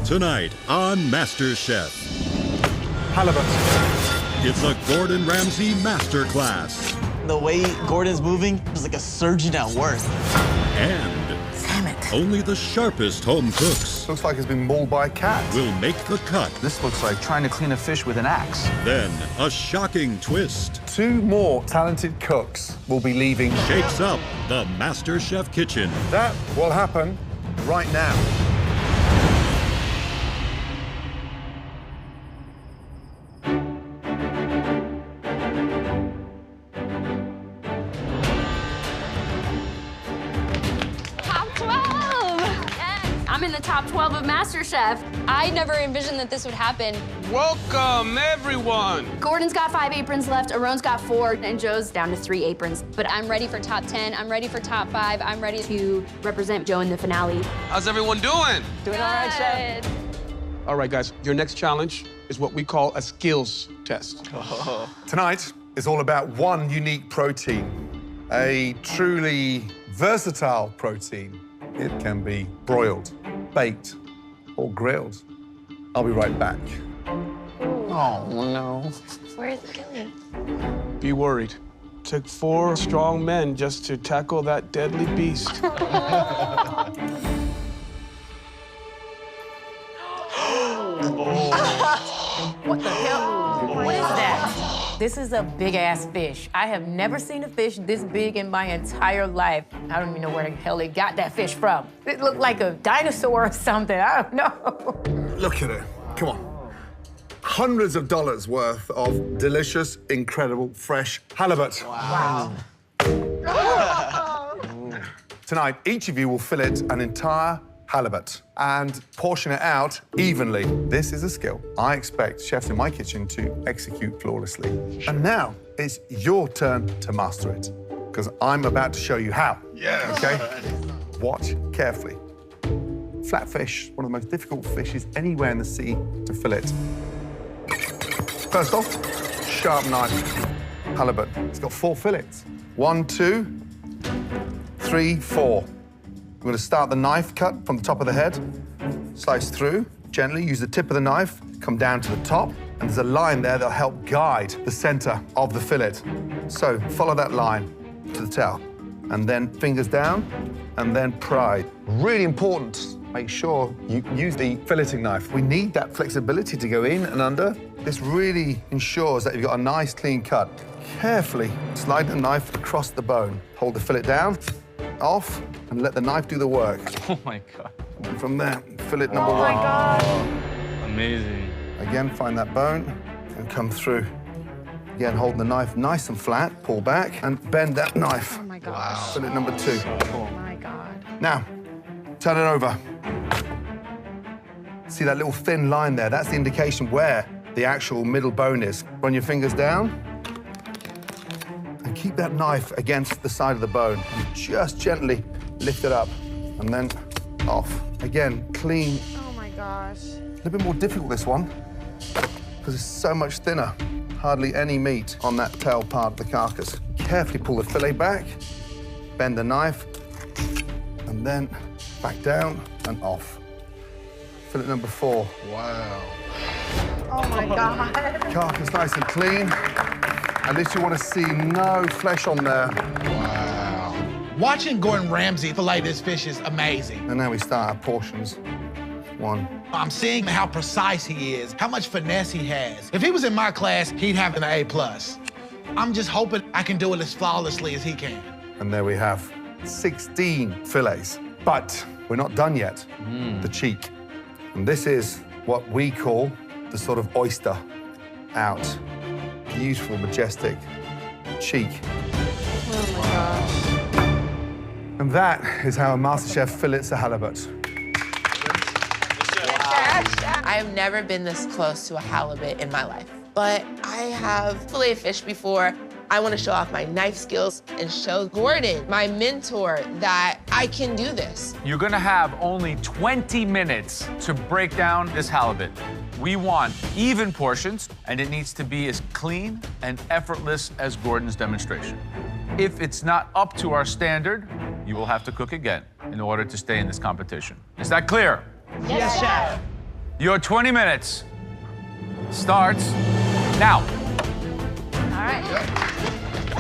Tonight on MasterChef. Halibut. It's a Gordon Ramsay masterclass. The way Gordon's moving is like a surgeon at work. And damn it. Only the sharpest home cooks Looks like it's been mauled by a cat. will make the cut. This looks like trying to clean a fish with an axe. Then a shocking twist 2 more talented cooks will be leaving. shakes up the MasterChef kitchen. That will happen right now. Top 12! Yes. I'm in the top 12 of MasterChef. I never envisioned that this would happen. Welcome, everyone. Gordon's got 5 aprons left, Aaron's got 4, and Joe's down to 3 aprons. But I'm ready for top 10, I'm ready for top 5, I'm ready to represent Joe in the finale. How's everyone doing? Doing all right, Chef. All right, guys, your next challenge is what we call a skills test. Tonight is all about one unique protein, a truly versatile protein. It can be broiled, baked, or grilled. I'll be right back. Oh, no. Where is it going? Be worried. Took 4 strong men just to tackle that deadly beast. What the hell? What is that? This is a big-ass fish. I have never seen a fish this big in my entire life. I don't even know where the hell they got that fish from. It looked like a dinosaur or something. I don't know. Look at it. Come on. Hundreds of dollars worth of delicious, incredible, fresh halibut. Wow. Tonight, each of you will fillet an entire halibut and portion it out evenly. This is a skill I expect chefs in my kitchen to execute flawlessly. And now it's your turn to master it, because I'm about to show you how. Yes. Okay? Watch carefully. Flatfish, one of the most difficult fishes anywhere in the sea to fillet. First off, sharp knife. Halibut. It's got 4 fillets. 1, 2, 3, 4. We're going to start the knife cut from the top of the head, slice through, gently use the tip of the knife, come down to the top, and there's a line there that'll help guide the center of the fillet. So follow that line to the tail, and then fingers down, and then pry. Really important, make sure you use the filleting knife. We need that flexibility to go in and under. This really ensures that you've got a nice, clean cut. Carefully slide the knife across the bone. Hold the fillet down, off, and let the knife do the work. Oh, my God. And from there, fillet number 1. Oh, my God. Amazing. Again, find that bone and come through. Again, hold the knife nice and flat, pull back, and bend that knife. Oh, my gosh. Fillet number 2. Oh, my God. Now, turn it over. See that little thin line there? That's the indication where the actual middle bone is. Run your fingers down, and keep that knife against the side of the bone. And just gently lift it up, and then off. Again, clean. Oh, my gosh. A little bit more difficult, this one, because it's so much thinner. Hardly any meat on that tail part of the carcass. Carefully pull the fillet back, bend the knife, and then back down and off. Fillet number 4. Wow. Oh, my God. Carcass nice and clean. At least you want to see no flesh on there. Wow. Watching Gordon Ramsay fillet this fish is amazing. And now we start our portions. 1. I'm seeing how precise he is, how much finesse he has. If he was in my class, he'd have an A+. I'm just hoping I can do it as flawlessly as he can. And there we have 16 fillets. But we're not done yet. The cheek. And this is what we call the sort of oyster out. Beautiful, majestic cheek. Oh, my gosh. And that is how a MasterChef fillets a halibut. I have never been this close to a halibut in my life, but I have filleted fish before. I want to show off my knife skills and show Gordon, my mentor, that I can do this. You're gonna have only 20 minutes to break down this halibut. We want even portions, and it needs to be as clean and effortless as Gordon's demonstration. If it's not up to our standard, you will have to cook again in order to stay in this competition. Is that clear? Yes, chef. Your 20 minutes starts now. All right.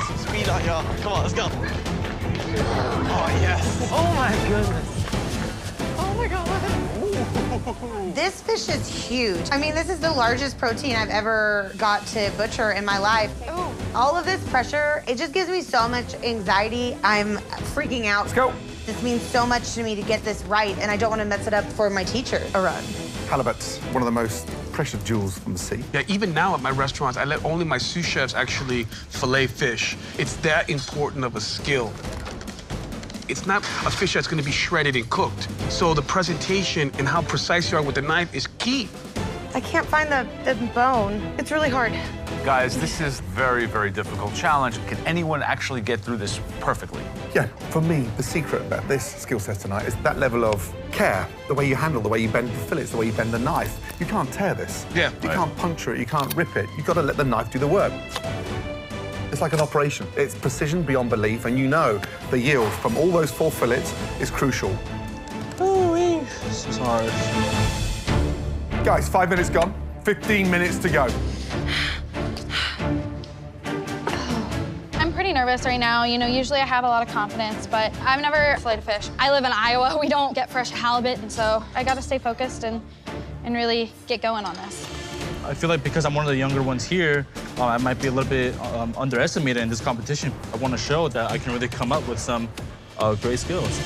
Some speed on y'all. Come on, let's go. Oh, yes. Oh, my goodness. Oh, my God. This fish is huge. I mean, this is the largest protein I've ever got to butcher in my life. Ooh. All of this pressure, it just gives me so much anxiety. I'm freaking out. Let's go. This means so much to me to get this right, and I don't want to mess it up for my teacher. Arun. Halibut's one of the most precious jewels from the sea. Yeah, even now at my restaurants, I let only my sous chefs actually fillet fish. It's that important of a skill. It's not a fish that's going to be shredded and cooked. So the presentation and how precise you are with the knife is key. I can't find the bone. It's really hard. Guys, this is very, very difficult challenge. Can anyone actually get through this perfectly? Yeah, for me, the secret about this skill set tonight is that level of care, the way you handle, the way you bend the fillets, the way you bend the knife. You can't tear this. Yeah. You can't puncture it, you can't rip it. You've got to let the knife do the work. It's like an operation. It's precision beyond belief, and you know the yield from all those 4 fillets is crucial. Ooh-wee. This is hard. Guys, 5 minutes gone, 15 minutes to go. I'm pretty nervous right now. You know, usually I have a lot of confidence, but I've never filleted a fish. I live in Iowa. We don't get fresh halibut, and so I got to stay focused and really get going on this. I feel like because I'm one of the younger ones here, I might be a little bit underestimated in this competition. I want to show that I can really come up with some great skills.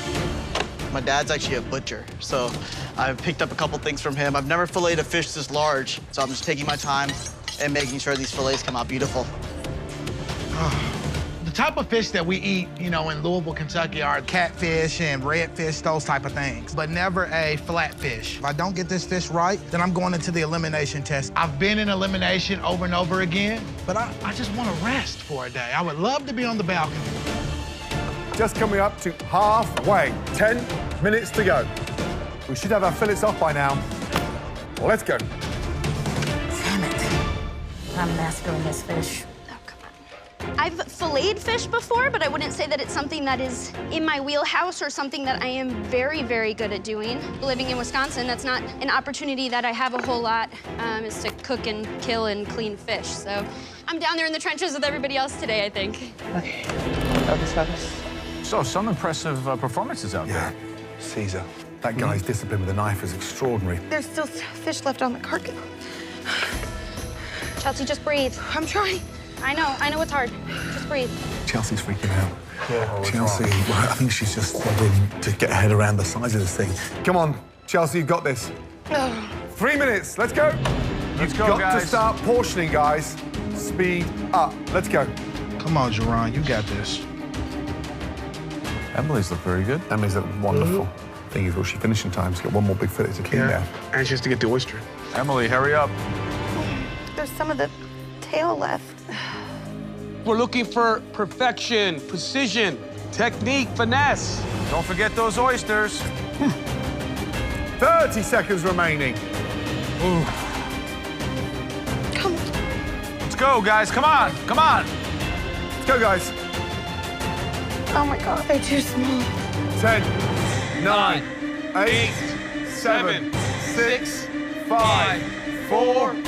My dad's actually a butcher, so I've picked up a couple things from him. I've never filleted a fish this large, so I'm just taking my time and making sure these fillets come out beautiful. The type of fish that we eat, you know, in Louisville, Kentucky are catfish and redfish, those type of things, but never a flatfish. If I don't get this fish right, then I'm going into the elimination test. I've been in elimination over and over again, but I just want to rest for a day. I would love to be on the balcony. Just coming up to halfway, 10 minutes to go. We should have our fillets off by now. Let's go. Damn it. I'm mastering this fish. I've filleted fish before, but I wouldn't say that it's something that is in my wheelhouse or something that I am very, very good at doing. Living in Wisconsin, that's not an opportunity that I have a whole lot, is to cook and kill and clean fish. So I'm down there in the trenches with everybody else today, I think. Okay. So, some impressive performances out there. Caesar, that guy's discipline with the knife is extraordinary. There's still fish left on the carcass. Chelsea, just breathe. I'm trying. I know it's hard. Just breathe. Chelsea's freaking out. Yeah, Chelsea, well, I think she's just struggling to get her head around the size of this thing. Come on, Chelsea, you've got this. 3 minutes, let's go. Let's go, You've got guys. to start portioning, guys. Speed up, let's go. Come on, Jerron, you got this. Emily's look very good. Emily's looking wonderful. Thing is, will she finish in time? She's got one more big fillet to clean down. Anxious to get the oyster. Emily, hurry up. There's some of the tail left. We're looking for perfection, precision, technique, finesse. Don't forget those oysters. 30 seconds remaining. Come on. Let's go, guys. Come on. Come on. Let's go, guys. Oh my God, they're too small. 10, 9, 8, 7, 6, 5, 4, 3,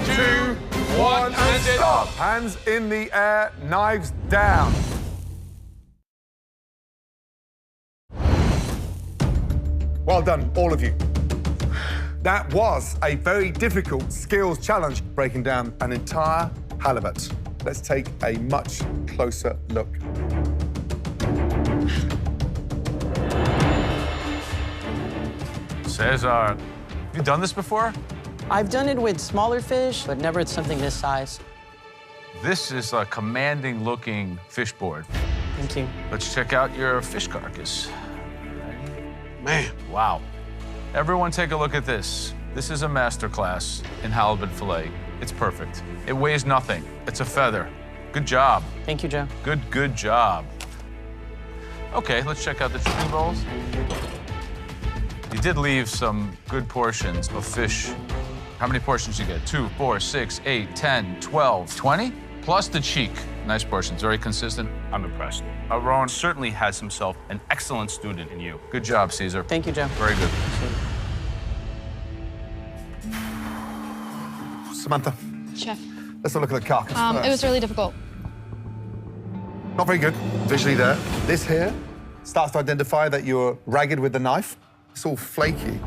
2, 1, and stop. Hands in the air, knives down. Well done, all of you. That was a very difficult skills challenge, breaking down an entire halibut. Let's take a much closer look. Cesar, have you done this before? I've done it with smaller fish, but never with something this size. This is a commanding-looking fish board. Thank you. Let's check out your fish carcass. Man. Wow. Everyone take a look at this. This is a masterclass in halibut fillet. It's perfect. It weighs nothing. It's a feather. Good job. Thank you, Joe. Good job. Okay, let's check out the chicken bowls. You did leave some good portions of fish. How many portions you get? 2, 4, 6, 8, 10, 12, 20? Plus the cheek. Nice portions, very consistent. I'm impressed. Rowan certainly has himself an excellent student in you. Good job, Caesar. Thank you, Joe. Very good. Samantha, Chef. let's have a look at the carcass first. It was really difficult. Not very good visually there. This here starts to identify that you're ragged with the knife. It's all flaky.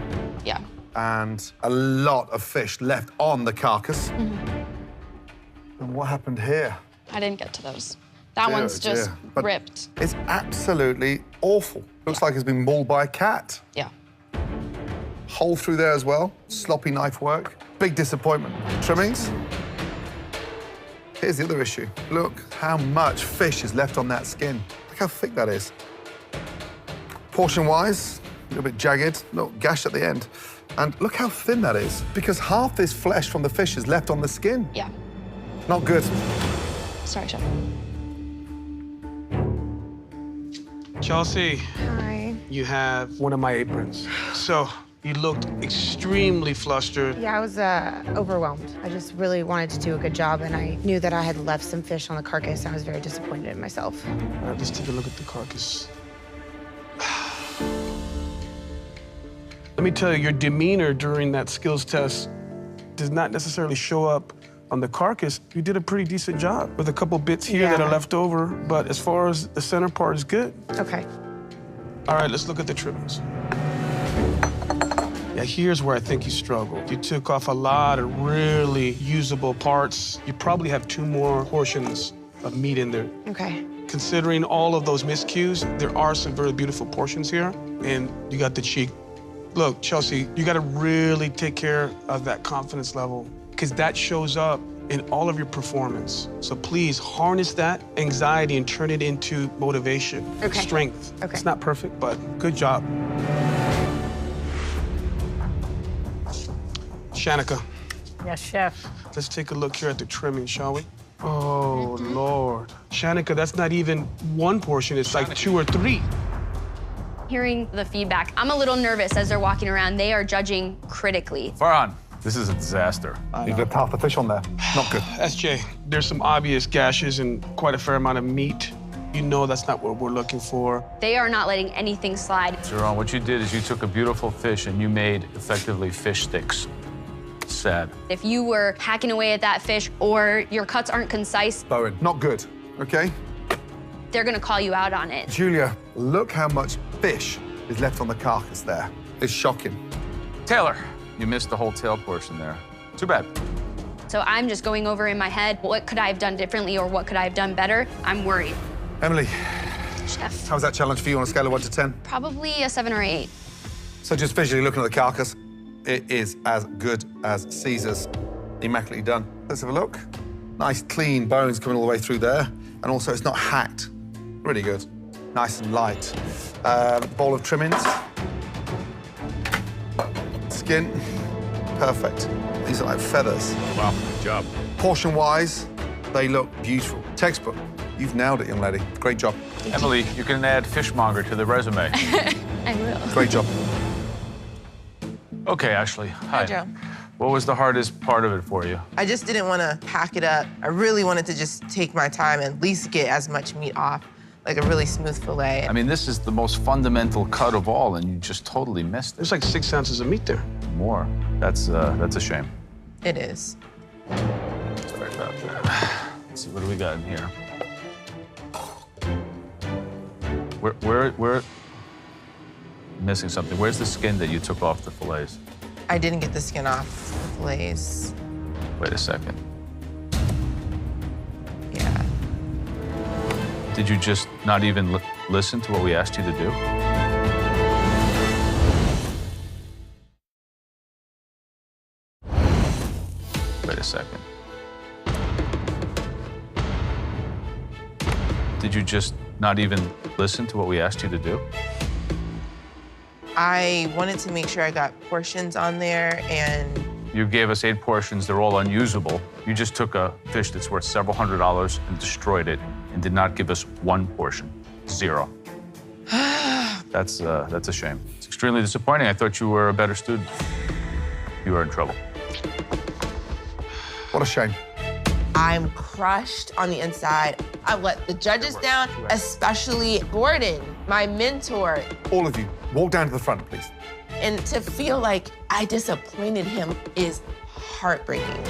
Yeah. And a lot of fish left on the carcass. Mm-hmm. And what happened here? I didn't get to those. That one's just But ripped. It's absolutely awful. Looks like it's been mauled by a cat. Yeah. Hole through there as well. Sloppy knife work. Big disappointment. Trimmings. Here's the other issue. Look how much fish is left on that skin. Look how thick that is. Portion-wise, a little bit jagged, little gash at the end. And look how thin that is, because half this flesh from the fish is left on the skin. Yeah. Not good. Sorry, Chef. Chelsea. Hi. You have one of my aprons. So you looked extremely flustered. Yeah, I was overwhelmed. I just really wanted to do a good job, and I knew that I had left some fish on the carcass. I was very disappointed in myself. All right, let's take a look at the carcass. Let me tell you, your demeanor during that skills test does not necessarily show up on the carcass. You did a pretty decent job with a couple bits here that are left over, but as far as the center part is good. Okay. All right, let's look at the trimmings. Yeah, here's where I think you struggled. You took off a lot of really usable parts. You probably have 2 more portions of meat in there. Okay. Considering all of those miscues, there are some very beautiful portions here, and you got the cheek. Look, Chelsea, you gotta really take care of that confidence level, because that shows up in all of your performance. So please harness that anxiety and turn it into motivation, strength. Okay. It's not perfect, but good job. Shanika, Yes, Chef. let's take a look here at the trimming, shall we? Oh, Lord. Shanika, that's not even 1 portion, it's like 2 or 3. Hearing the feedback, I'm a little nervous as they're walking around. They are judging critically. Farhan, this is a disaster. You left half the fish on there. Not good. SJ, there's some obvious gashes and quite a fair amount of meat. You know that's not what we're looking for. They are not letting anything slide. Jerome, what you did is you took a beautiful fish and you made effectively fish sticks. Sad. If you were hacking away at that fish or your cuts aren't concise, Bowen, not good, okay? they're gonna call you out on it. Julia, look how much fish is left on the carcass there. It's shocking. Taylor, you missed the whole tail portion there. Too bad. So I'm just going over in my head, what could I have done differently or what could I have done better? I'm worried. Emily, Chef, how's that challenge for you on a scale of 1 to 10? probably a 7 or 8. So just visually looking at the carcass, it is as good as Caesar's. Immaculately done. Let's have a look. Nice, clean bones coming all the way through there. And also, it's not hacked. Really good. Nice and light. Bowl of trimmings. Skin. Perfect. These are like feathers. Wow, good job. Portion-wise, they look beautiful. Textbook. You've nailed it, young lady. Great job. Emily, you can add fishmonger to the resume. I will. Great job. Okay, Ashley. Hi. Hi, Joe. What was the hardest part of it for you? I just didn't want to pack it up. I really wanted to just take my time and at least get as much meat off, like a really smooth fillet. I mean, this is the most fundamental cut of all, and you just totally missed it. There's like 6 ounces of meat there. More. That's a shame. It is. Sorry about that. Let's see, what do we got in here? Where missing something. Where's the skin that you took off the fillets? I didn't get the skin off the fillets. Wait a second. Yeah. Did you just not even listen to what we asked you to do? Wait a second. Did you just not even listen to what we asked you to do? I wanted to make sure I got portions on there, and You gave us 8 portions, they're all unusable. You just took a fish that's worth several $100s and destroyed it and did not give us 1 portion. 0. That's a shame. It's extremely disappointing. I thought you were a better student. You are in trouble. What a shame. I'm crushed on the inside. I let the judges down, especially Gordon, my mentor. All of you, walk down to the front, please. And to feel like I disappointed him is heartbreaking.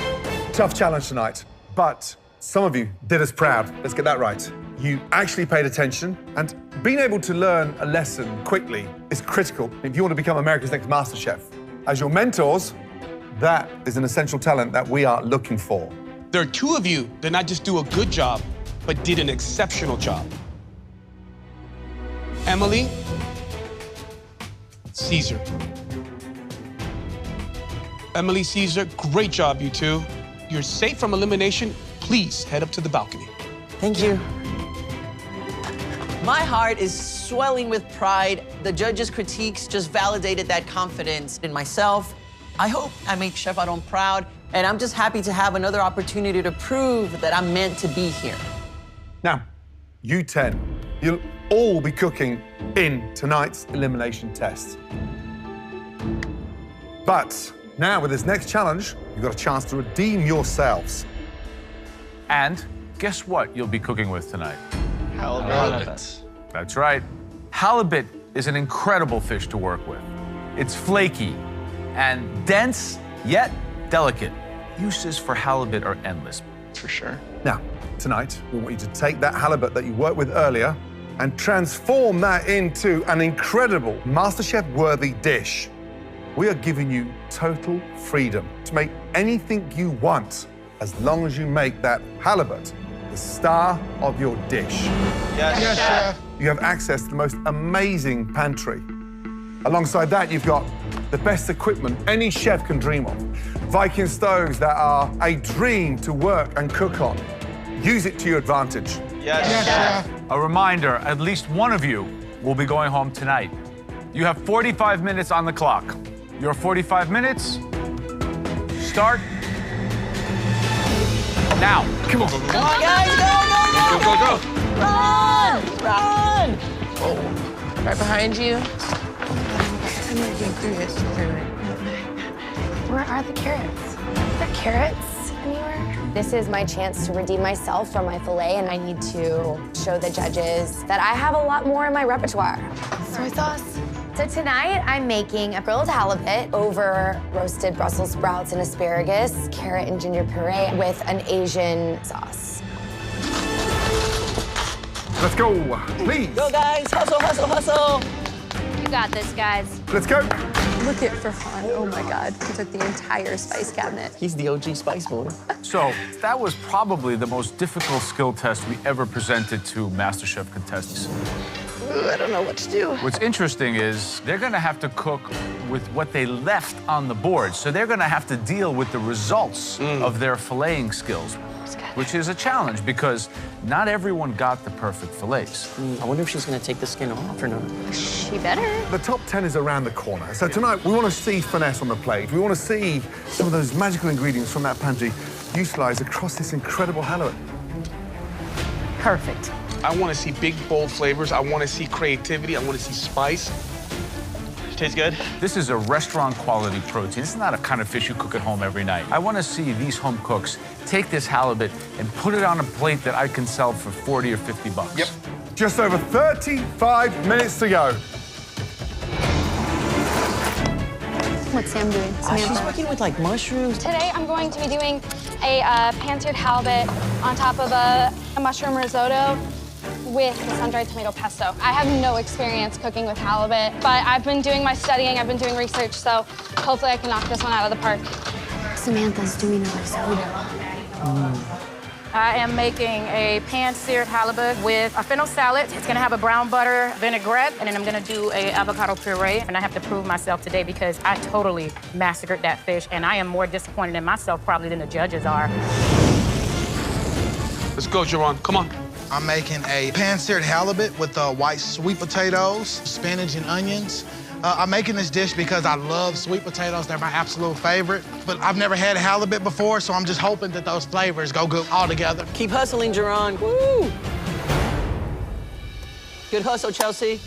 tough challenge tonight, but some of you did us proud. Let's get that right. You actually paid attention, and being able to learn a lesson quickly is critical if you want to become America's Next MasterChef. As your mentors, that is an essential talent that we are looking for. There are two of you that not just do a good job, but did an exceptional job. Emily, Caesar. Emily, Caesar, great job, you two. You're safe from elimination. Please head up to the balcony. Thank you. My heart is swelling with pride. The judges' critiques just validated that confidence in myself. I hope I make Chef Aaron proud, and I'm just happy to have another opportunity to prove that I'm meant to be here. Now, you 10, you'll all be cooking in tonight's elimination test. But now, with this next challenge, you've got a chance to redeem yourselves. And guess what you'll be cooking with tonight? Halibut. That's right. Halibut is an incredible fish to work with. It's flaky and dense, yet delicate. Uses for halibut are endless. For sure. Now, tonight, we want you to take that halibut that you worked with earlier and transform that into an incredible MasterChef-worthy dish. We are giving you total freedom to make anything you want, as long as you make that halibut the star of your dish. Yes, Chef. You have access to the most amazing pantry. Alongside that, you've got the best equipment any chef can dream of. Viking stoves that are a dream to work and cook on. Use it to your advantage. Yes, Chef. A reminder, at least one of you will be going home tonight. You have 45 minutes on the clock. Your 45 minutes start now. Come on. Come on, guys, go, go, go, Go. Run, run. Oh, right behind you. I'm looking through this. Where are the carrots? Are there carrots anywhere? This is my chance to redeem myself from my filet, and I need to show the judges that I have a lot more in my repertoire. Soy sauce. So tonight, I'm making a grilled halibut over roasted Brussels sprouts and asparagus, carrot and ginger puree with an Asian sauce. Let's go, please. Go, guys, hustle, hustle, hustle. You got this, guys. Let's go. Look at Farhan. Oh my God. He took the entire spice cabinet. He's the OG spice boy. So that was probably the most difficult skill test we ever presented to MasterChef contestants. Ooh, I don't know what to do. What's interesting is they're gonna have to cook with what they left on the board. So they're gonna have to deal with the results of their filleting skills, which is a challenge because not everyone got the perfect fillets. I wonder if she's gonna take the skin off or not. She better. The top 10 is around the corner. So tonight, we want to see finesse on the plate. We want to see some of those magical ingredients from that pantry utilized across this incredible halibut. Perfect. I want to see big, bold flavors. I want to see creativity. I want to see spice. Tastes good. This is a restaurant quality protein. This is not a kind of fish you cook at home every night. I want to see these home cooks take this halibut and put it on a plate that I can sell for 40 or 50 bucks. Yep. Just over 35 minutes to go. What's Sam doing? She's working with like mushrooms. Today I'm going to be doing a pan-seared halibut on top of a mushroom risotto with the sun-dried tomato pesto. I have no experience cooking with halibut, but I've been doing my studying, I've been doing research, so hopefully I can knock this one out of the park. Samantha's doing a risotto. I am making a pan-seared halibut with a fennel salad. It's gonna have a brown butter vinaigrette, and then I'm gonna do a avocado puree. And I have to prove myself today because I totally massacred that fish, and I am more disappointed in myself probably than the judges are. Let's go, Jerron. Come on. I'm making a pan-seared halibut with white sweet potatoes, spinach, and onions. I'm making this dish because I love sweet potatoes. They're my absolute favorite. But I've never had halibut before, so I'm just hoping that those flavors go good all together. Keep hustling, Jerron. Woo! Good hustle, Chelsea.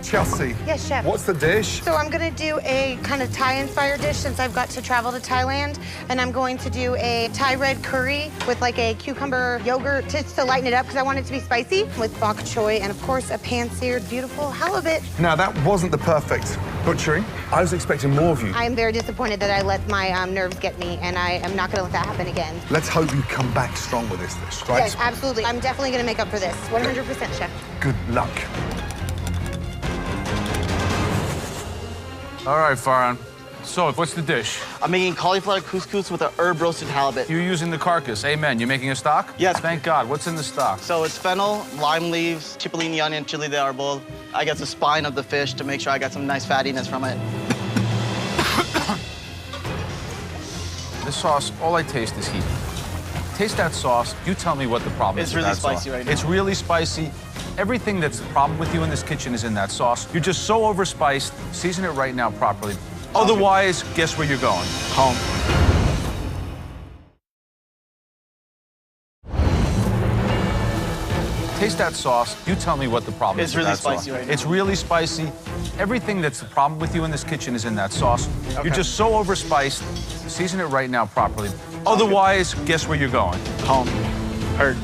Chelsea. Yes, Chef. What's the dish? So I'm gonna do a kind of Thai-inspired dish since I've got to travel to Thailand. And I'm going to do a Thai red curry with like a cucumber yogurt just to lighten it up because I want it to be spicy with bok choy and of course a pan-seared beautiful halibut. Now, that wasn't the perfect butchering. I was expecting more of you. I am very disappointed that I let my nerves get me, and I am not gonna let that happen again. Let's hope you come back strong with this dish, right? Yes, absolutely. I'm definitely gonna make up for this. 100%, chef. Good luck. All right, Farhan. So, what's the dish? I'm making cauliflower couscous with a herb roasted halibut. You're using the carcass. Amen. You're making a stock? Yes. Thank God. What's in the stock? So it's fennel, lime leaves, cipollini onion, chili de arbol. I got the spine of the fish to make sure I got some nice fattiness from it. This sauce, all I taste is heat. Taste that sauce. You tell me what the problem is It's with really that sauce. spicy right now. It's really spicy. Everything that's the problem with you in this kitchen is in that sauce. You're just so overspiced. Season it right now properly. Otherwise, guess where you're going? Home. Taste that sauce. You tell me what the problem It's is with really that sauce. spicy right now. It's really spicy. Everything that's the problem with you in this kitchen is in that sauce. Okay. You're just so overspiced. Season it right now properly. Otherwise, guess where you're going? Home. Hurt.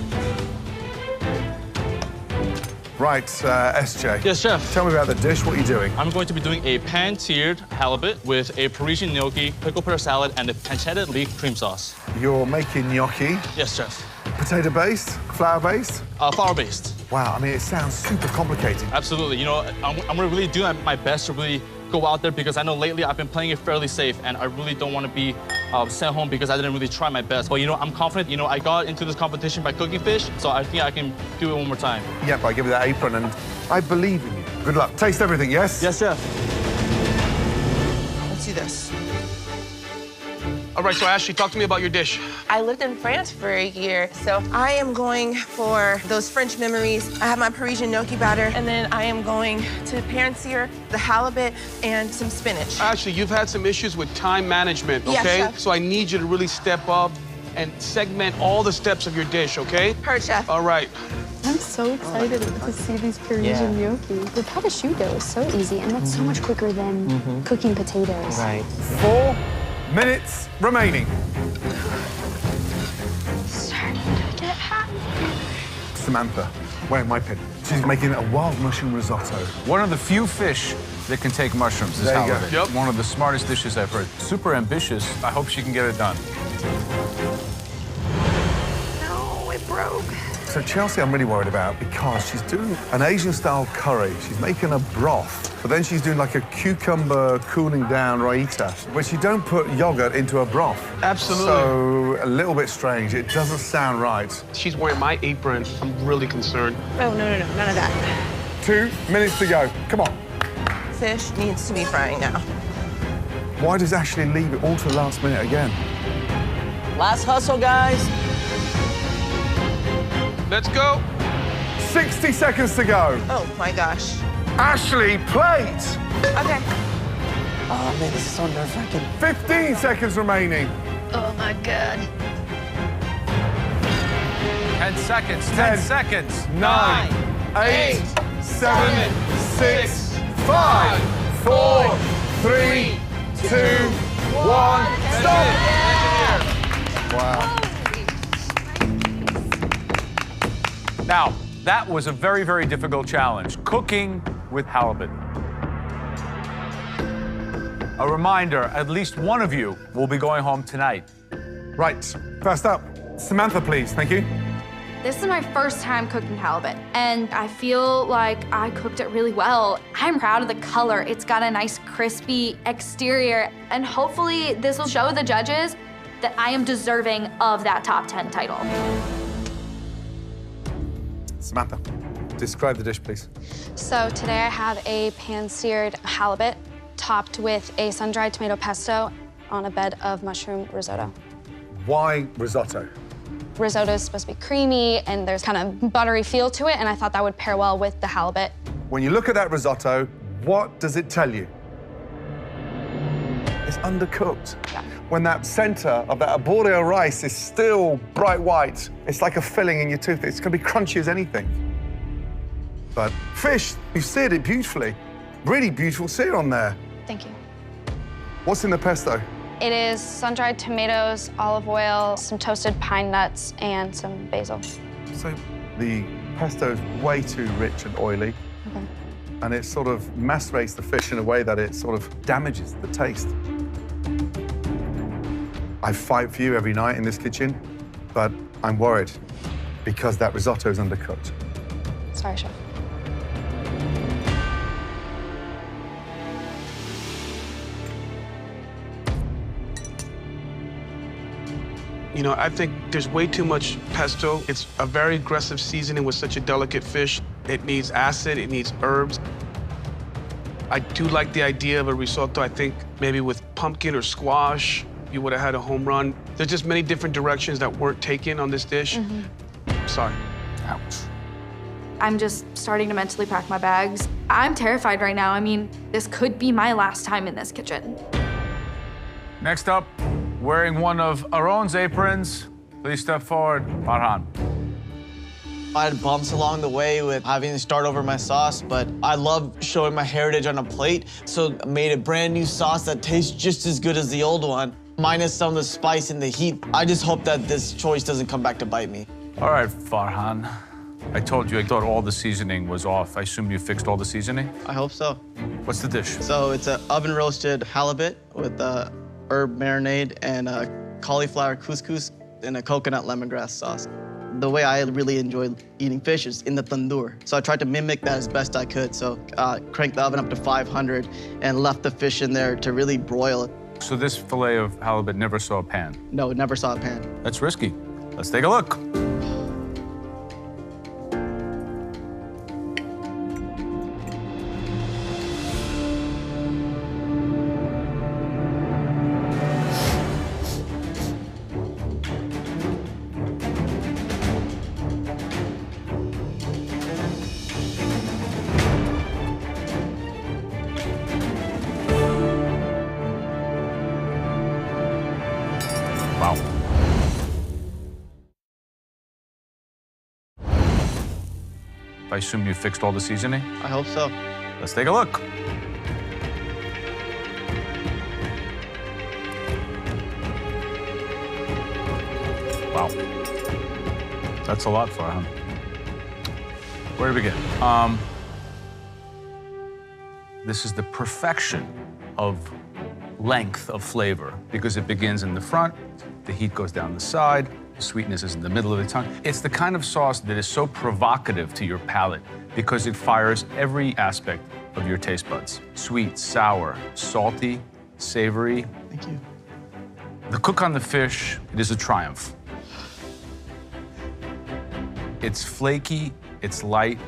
Right, SJ. Yes, chef. Tell me about the dish. What are you doing? I'm going to be doing a pan-seared halibut with a Parisian gnocchi, pickle pear salad, and a pancetta leek cream sauce. You're making gnocchi. Yes, chef. Potato-based? Flour-based? Flour-based. Wow, I mean, it sounds super complicated. Absolutely. You know, I'm really doing my best to really go out there because I know lately I've been playing it fairly safe, and I really don't want to be sent home because I didn't really try my best. But, you know, I'm confident. You know, I got into this competition by cooking fish, so I think I can do it one more time. Yep, I give you that apron, and I believe in you. Good luck. Taste everything, yes? Yes, chef. Let's do this. All right, so Ashley, talk to me about your dish. I lived in France for a year, so I am going for those French memories. I have my Parisian gnocchi batter, and then I am going to pan-sear the halibut and some spinach. Ashley, you've had some issues with time management, Yes, okay? chef. So I need you to really step up and segment all the steps of your dish, okay? Heard, chef. All right. I'm so excited to see these Parisian gnocchi. The prosciutto is so easy, and that's so much quicker than cooking potatoes. Right. 4 minutes remaining. Starting to get hot. Samantha, wearing my pin. She's making a wild mushroom risotto. One of the few fish that can take mushrooms is There you go. halibut. Yep. One of the smartest dishes I've heard. Super ambitious. I hope she can get it done. No, it broke. So Chelsea, I'm really worried about because she's doing an Asian-style curry. She's making a broth, but then she's doing like a cucumber cooling down raita, which you don't put yogurt into a broth. Absolutely. So a little bit strange. It doesn't sound right. She's wearing my apron. I'm really concerned. Oh, no, none of that. 2 minutes to go. Come on. Fish needs to be frying now. Why does Ashley leave it all to the last minute again? Last hustle, guys. Let's go. 60 seconds to go. Oh, my gosh. Ashley, plate. Okay. Oh, man, this is so nerve-wracking. 15 seconds remaining. Oh my God. 10 seconds. 10 10 seconds. 9, 8, 7, 6, 5, 4, 3, 2, 1. Stop. Wow. Now, that was a very, very difficult challenge. Cooking with halibut. A reminder, at least one of you will be going home tonight. Right. First up, Samantha, please. Thank you. This is my first time cooking halibut, and I feel like I cooked it really well. I'm proud of the color. It's got a nice crispy exterior, and hopefully this will show the judges that I am deserving of that top 10 title. Samantha, describe the dish, please. So today I have a pan-seared halibut topped with a sun-dried tomato pesto on a bed of mushroom risotto. Why risotto? Risotto is supposed to be creamy, and there's kind of buttery feel to it, and I thought that would pair well with the halibut. When you look at that risotto, what does it tell you? It's undercooked. Yeah. When that center of that arborio rice is still bright white, it's like a filling in your tooth. It's gonna be crunchy as anything. But fish, you seared it beautifully. Really beautiful sear on there. Thank you. What's in the pesto? It is sun-dried tomatoes, olive oil, some toasted pine nuts, and some basil. So the pesto's way too rich and oily. Okay. and it sort of macerates the fish in a way that it sort of damages the taste. I fight for you every night in this kitchen, but I'm worried because that risotto is undercooked. Sorry, Chef. You know, I think there's way too much pesto. It's a very aggressive seasoning with such a delicate fish. It needs acid, it needs herbs. I do like the idea of a risotto. I think maybe with pumpkin or squash, you would have had a home run. There's just many different directions that weren't taken on this dish. Sorry. Ouch. I'm just starting to mentally pack my bags. I'm terrified right now. I mean, this could be my last time in this kitchen. Next up, wearing one of Aaron's aprons, please step forward, Farhan. I had bumps along the way with having to start over my sauce, but I love showing my heritage on a plate, so I made a brand new sauce that tastes just as good as the old one, minus some of the spice and the heat. I just hope that this choice doesn't come back to bite me. All right, Farhan. I told you I thought all the seasoning was off. I assume you fixed all the seasoning? I hope so. What's the dish? So it's an oven-roasted halibut with herb marinade and cauliflower couscous and a coconut lemongrass sauce. The way I really enjoy eating fish is in the tandoor. So I tried to mimic that as best I could. So cranked the oven up to 500 and left the fish in there to really broil it. So this fillet of halibut never saw a pan? No, it never saw a pan. That's risky. Let's take a look. Wow. I assume you fixed all the seasoning? I hope so. Let's take a look. Wow. That's a lot, Farhan. Where to begin? This is the perfection of length of flavor because it begins in the front, the heat goes down the side, the sweetness is in the middle of the tongue. It's the kind of sauce that is so provocative to your palate because it fires every aspect of your taste buds. Sweet, sour, salty, savory. Thank you. The cook on the fish, it is a triumph. It's flaky, it's light.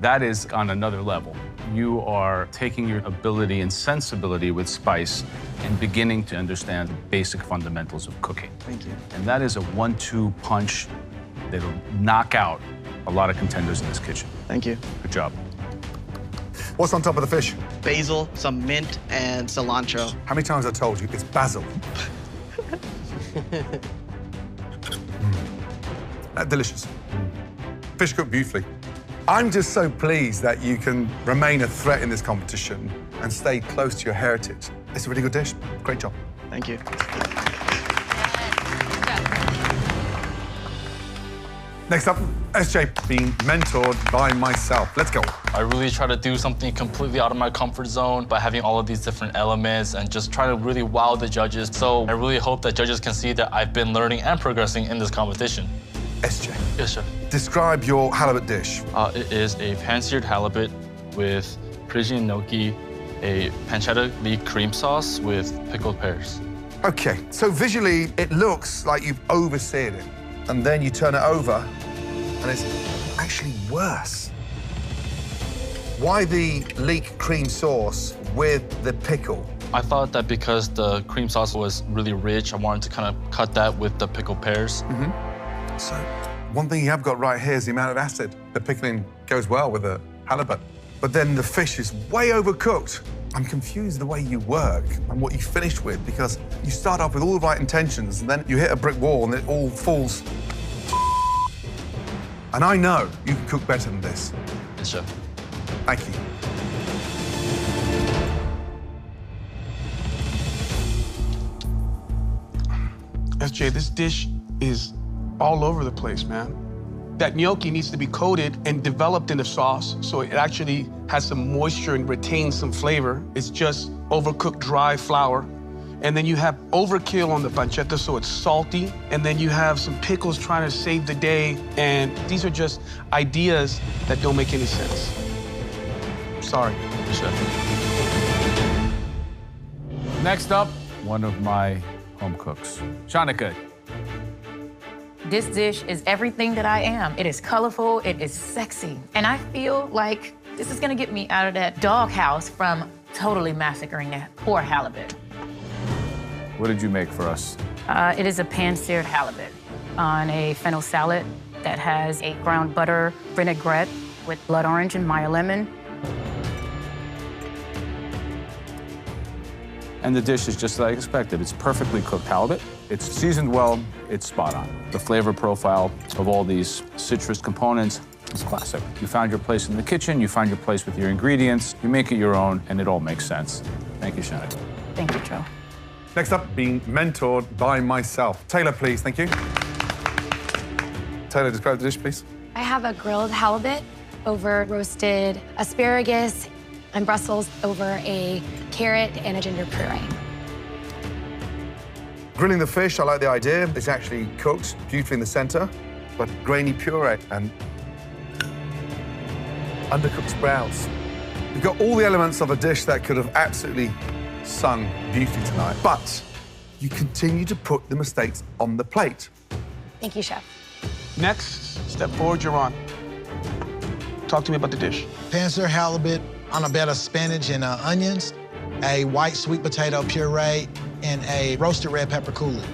That is on another level. You are taking your ability and sensibility with spice and beginning to understand the basic fundamentals of cooking. Thank you. And that is a 1-2 punch that'll knock out a lot of contenders in this kitchen. Thank you. Good job. What's on top of the fish? Basil, some mint, and cilantro. How many times have I told you it's basil? Delicious. Fish cooked beautifully. I'm just so pleased that you can remain a threat in this competition and stay close to your heritage. It's a really good dish. Great job. Thank you. Next up, SJ, being mentored by myself. Let's go. I really try to do something completely out of my comfort zone by having all of these different elements and just try to really wow the judges. So I really hope that judges can see that I've been learning and progressing in this competition. SJ. Yes, chef. Describe your halibut dish. It is a pan-seared halibut with Parisian gnocchi, a pancetta leek cream sauce with pickled pears. Okay, so visually, it looks like you've overseared it. And then you turn it over, and it's actually worse. Why the leek cream sauce with the pickle? I thought that because the cream sauce was really rich, I wanted to kind of cut that with the pickled pears. So, one thing you have got right here is the amount of acid. The pickling goes well with the halibut. But then the fish is way overcooked. I'm confused the way you work and what you finish with because you start off with all the right intentions and then you hit a brick wall and it all falls. And I know you can cook better than this. Yes, chef. Thank you. SJ, this dish is all over the place, man. That gnocchi needs to be coated and developed in the sauce so it actually has some moisture and retains some flavor. It's just overcooked dry flour. And then you have overkill on the pancetta, so it's salty. And then you have some pickles trying to save the day. And these are just ideas that don't make any sense. Sorry, chef. Next up, one of my home cooks, Shanika. This dish is everything that I am. It is colorful, it is sexy. And I feel like this is gonna get me out of that doghouse from totally massacring that poor halibut. What did you make for us? It is a pan-seared halibut on a fennel salad that has a ground butter vinaigrette with blood orange and Meyer lemon. And the dish is just like I expected. It's perfectly cooked halibut. It's seasoned well, it's spot on. The flavor profile of all these citrus components is classic. You found your place in the kitchen, you find your place with your ingredients, you make it your own, and it all makes sense. Thank you, Shanika. Thank you, Joe. Next up, being mentored by myself. Taylor, please, thank you. Taylor, describe the dish, please. I have a grilled halibut over roasted asparagus and Brussels over a carrot and a ginger puree. Grilling the fish, I like the idea. It's actually cooked beautifully in the center, but grainy puree and undercooked sprouts. You've got all the elements of a dish that could have absolutely sung beauty tonight, but you continue to put the mistakes on the plate. Thank you, chef. Next, step forward, you're on. Talk to me about the dish. Pan-seared halibut on a bed of spinach and onions, a white sweet potato puree, and a roasted red pepper coulis.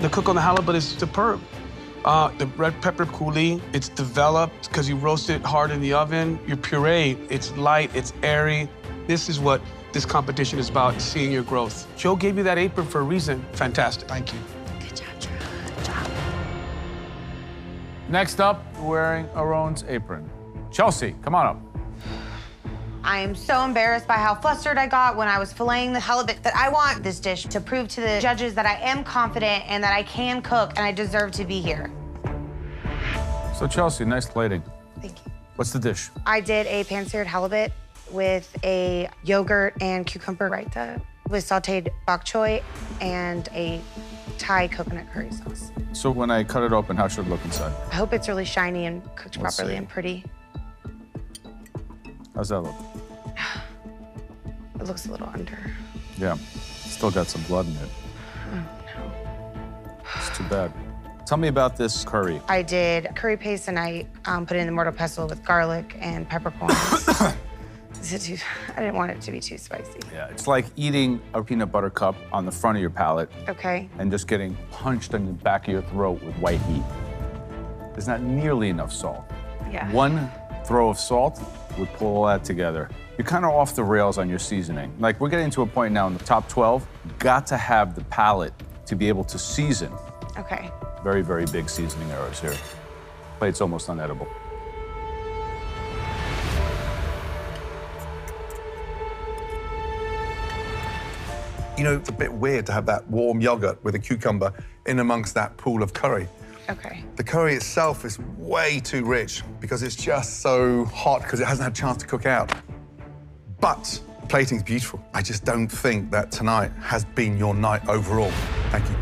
The cook on the halibut is superb. The red pepper coulis, it's developed because you roast it hard in the oven. Your puree, it's light, it's airy. This is what this competition is about, seeing your growth. Joe gave you that apron for a reason. Fantastic. Thank you. Good job, Joe. Good job. Next up, wearing Aaron's apron. Chelsea, come on up. I am so embarrassed by how flustered I got when I was filleting the halibut, that I want this dish to prove to the judges that I am confident and that I can cook and I deserve to be here. So Chelsea, nice plating. Thank you. What's the dish? I did a pan-seared halibut with a yogurt and cucumber raita with sauteed bok choy and a Thai coconut curry sauce. So when I cut it open, how should it look inside? I hope it's really shiny and cooked Let's properly see. and pretty. How's that look? It looks a little under. Yeah, still got some blood in it. Oh, no. It's too bad. Tell me about this curry. I did curry paste and I put it in the mortar pestle with garlic and peppercorns. Is it too, I didn't want it to be too spicy. Yeah, it's like eating a peanut butter cup on the front of your palate Okay. and just getting punched on the back of your throat with white heat. There's not nearly enough salt. Yeah. One throw of salt would pull all that together. You're kind of off the rails on your seasoning. Like, we're getting to a point now in the top 12, got to have the palate to be able to season. Okay. Very, very big seasoning errors here. Plate's almost unedible. You know, it's a bit weird to have that warm yogurt with a cucumber in amongst that pool of curry. Okay. The curry itself is way too rich because it's just so hot because it hasn't had a chance to cook out. But plating's beautiful. I just don't think that tonight has been your night overall. Thank you.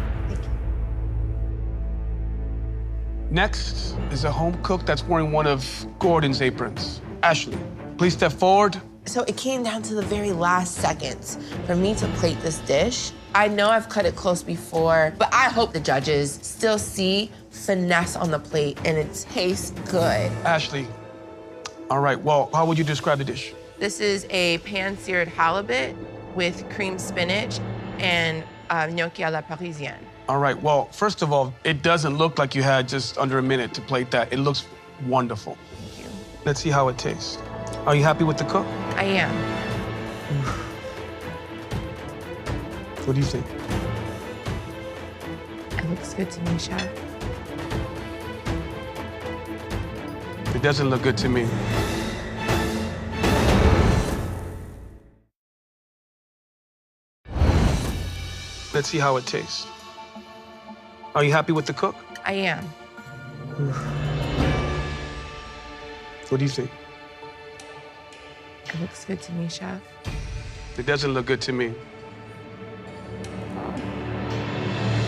Next is a home cook that's wearing one of Gordon's aprons. Ashley, please step forward. So it came down to the very last seconds for me to plate this dish. I know I've cut it close before, but I hope the judges still see finesse on the plate and it tastes good. Ashley, all right, well, how would you describe the dish? This is a pan-seared halibut with creamed spinach and gnocchi à la parisienne. All right, well, first of all, it doesn't look like you had just under a minute to plate that. It looks wonderful. Thank you. Let's see how it tastes. Are you happy with the cook? I am. What do you think? It looks good to me, chef. It doesn't look good to me. Let's see how it tastes. Are you happy with the cook? I am. What do you think? It looks good to me, Chef. It doesn't look good to me.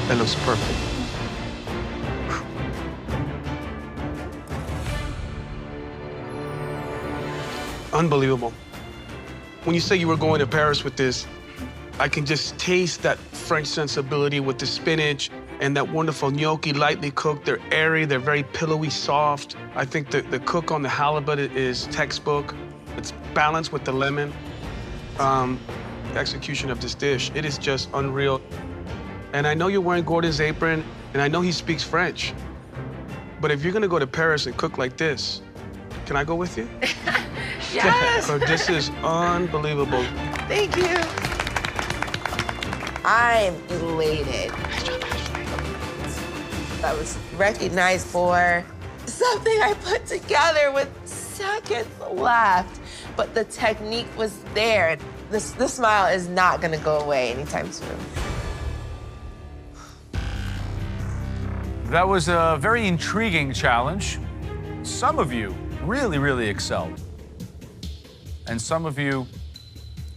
That looks perfect. Unbelievable. When you say you were going to Paris with this, I can just taste that French sensibility with the spinach and that wonderful gnocchi, lightly cooked. They're airy, they're very pillowy, soft. I think the cook on the halibut is textbook. It's balanced with the lemon. The execution of this dish, it is just unreal. And I know you're wearing Gordon's apron, and I know he speaks French. But if you're gonna go to Paris and cook like this, can I go with you? Yes! This is unbelievable. Thank you. I'm elated. I was recognized for something I put together with seconds left, but the technique was there. This smile is not gonna go away anytime soon. That was a very intriguing challenge. Some of you really, really excelled. And some of you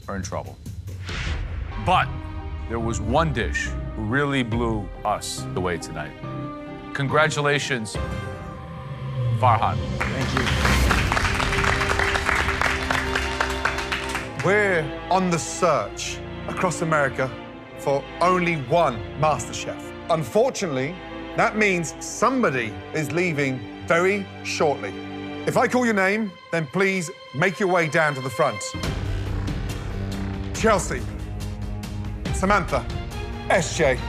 are in trouble. But there was one dish who really blew us away tonight. Congratulations, Farhan. Thank you. We're on the search across America for only one MasterChef. Unfortunately, that means somebody is leaving very shortly. If I call your name, then please make your way down to the front. Chelsea, Samantha, SJ.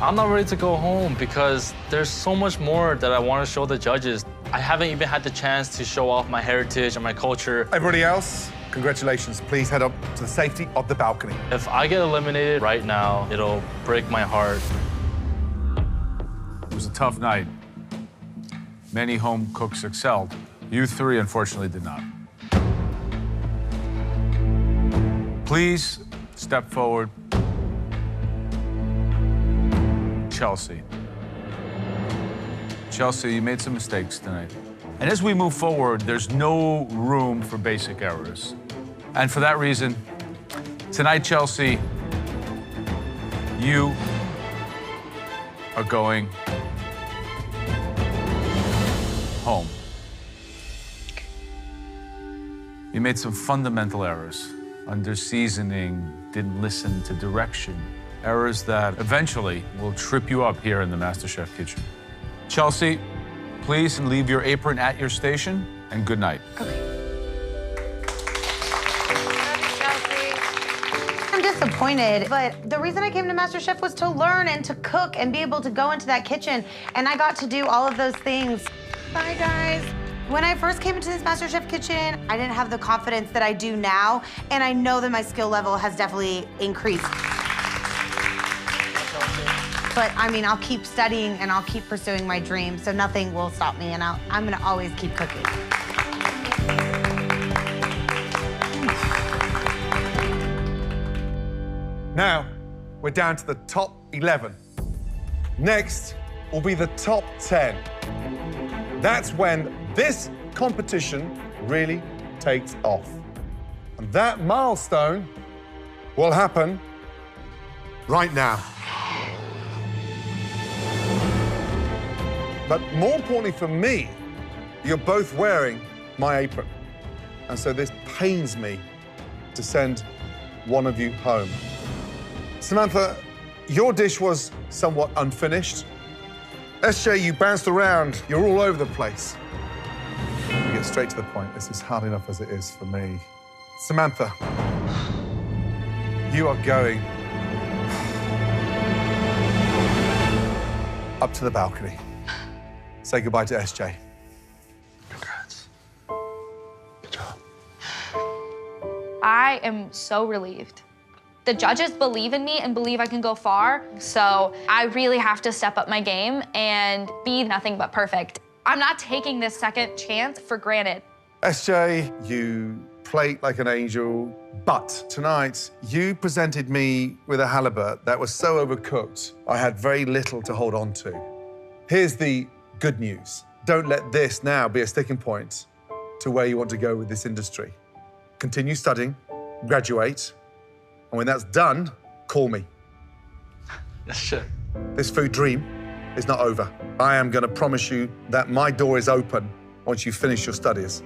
I'm not ready to go home because there's so much more that I want to show the judges. I haven't even had the chance to show off my heritage and my culture. Everybody else, congratulations. Please head up to the safety of the balcony. If I get eliminated right now, it'll break my heart. It was a tough night. Many home cooks excelled. You three, unfortunately, did not. Please step forward. Chelsea. Chelsea, you made some mistakes tonight. And as we move forward, there's no room for basic errors. And for that reason, tonight, Chelsea, you are going home. You made some fundamental errors. Under seasoning, didn't listen to direction. Errors that eventually will trip you up here in the MasterChef kitchen. Chelsea, please leave your apron at your station, and good night. I'm disappointed, but the reason I came to MasterChef was to learn and to cook and be able to go into that kitchen, and I got to do all of those things. Bye, guys. When I first came into this MasterChef kitchen, I didn't have the confidence that I do now, and I know that my skill level has definitely increased. But I mean, I'll keep studying and I'll keep pursuing my dream, so nothing will stop me, and I'm gonna always keep cooking. Now, we're down to the top 11. Next will be the top 10. That's when this competition really takes off. And that milestone will happen right now. But more importantly for me, you're both wearing my apron. And so this pains me to send one of you home. Samantha, your dish was somewhat unfinished. SJ, you bounced around. You're all over the place. Let me get straight to the point. This is hard enough as it is for me. Samantha, you are going up to the balcony. Say goodbye to SJ. Congrats. Good job. I am so relieved. The judges believe in me and believe I can go far, so I really have to step up my game and be nothing but perfect. I'm not taking this second chance for granted. SJ, you plate like an angel. But tonight, you presented me with a halibut that was so overcooked, I had very little to hold on to. Here's the good news. Don't let this now be a sticking point to where you want to go with this industry. Continue studying, graduate, and when that's done, call me. Yes, sure. This food dream is not over. I am going to promise you that my door is open once you finish your studies.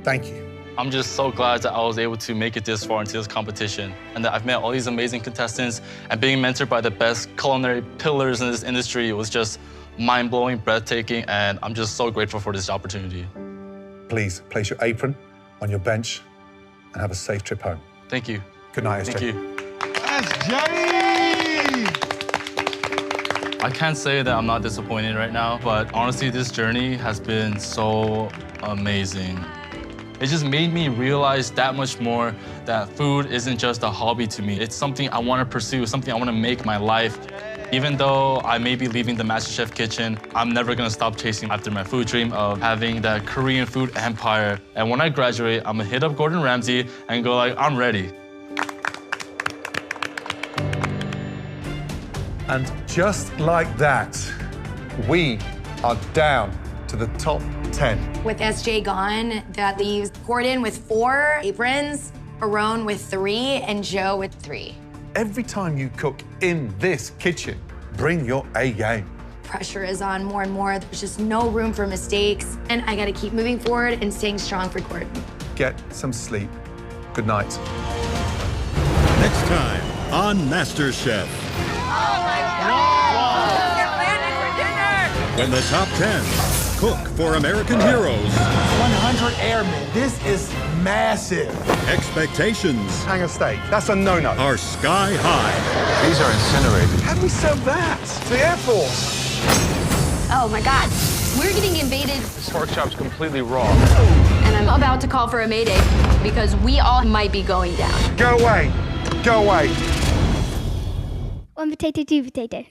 Thank you. I'm just so glad that I was able to make it this far into this competition and that I've met all these amazing contestants, and being mentored by the best culinary pillars in this industry was just mind-blowing, breathtaking, and I'm just so grateful for this opportunity. Please place your apron on your bench and have a safe trip home. Thank you. Good night, SJ. Thank you. That's Jay! I can't say that I'm not disappointed right now, but honestly, this journey has been so amazing. It just made me realize that much more that food isn't just a hobby to me. It's something I want to pursue, something I want to make my life. Even though I may be leaving the MasterChef kitchen, I'm never going to stop chasing after my food dream of having that Korean food empire. And when I graduate, I'm going to hit up Gordon Ramsay and go like, I'm ready. And just like that, we are down to the top 10. With SJ gone, that leaves Gordon with 4 aprons, Aaron with 3, and Joe with 3. Every time you cook in this kitchen, bring your A game. Pressure is on more and more. There's just no room for mistakes. And I gotta keep moving forward and staying strong for Gordon. Get some sleep. Good night. Next time on MasterChef. Oh my God! You're landing for dinner! When the top 10 cook for American heroes. 100 airmen. This is massive. Expectations Hang a steak. That's a no-no. are sky high. These are incinerated. How do we sell that? To the Air Force. Oh my God. We're getting invaded, This pork chop's completely raw. and I'm about to call for a mayday because we all might be going down. Go away. Go away. One potato, two potato.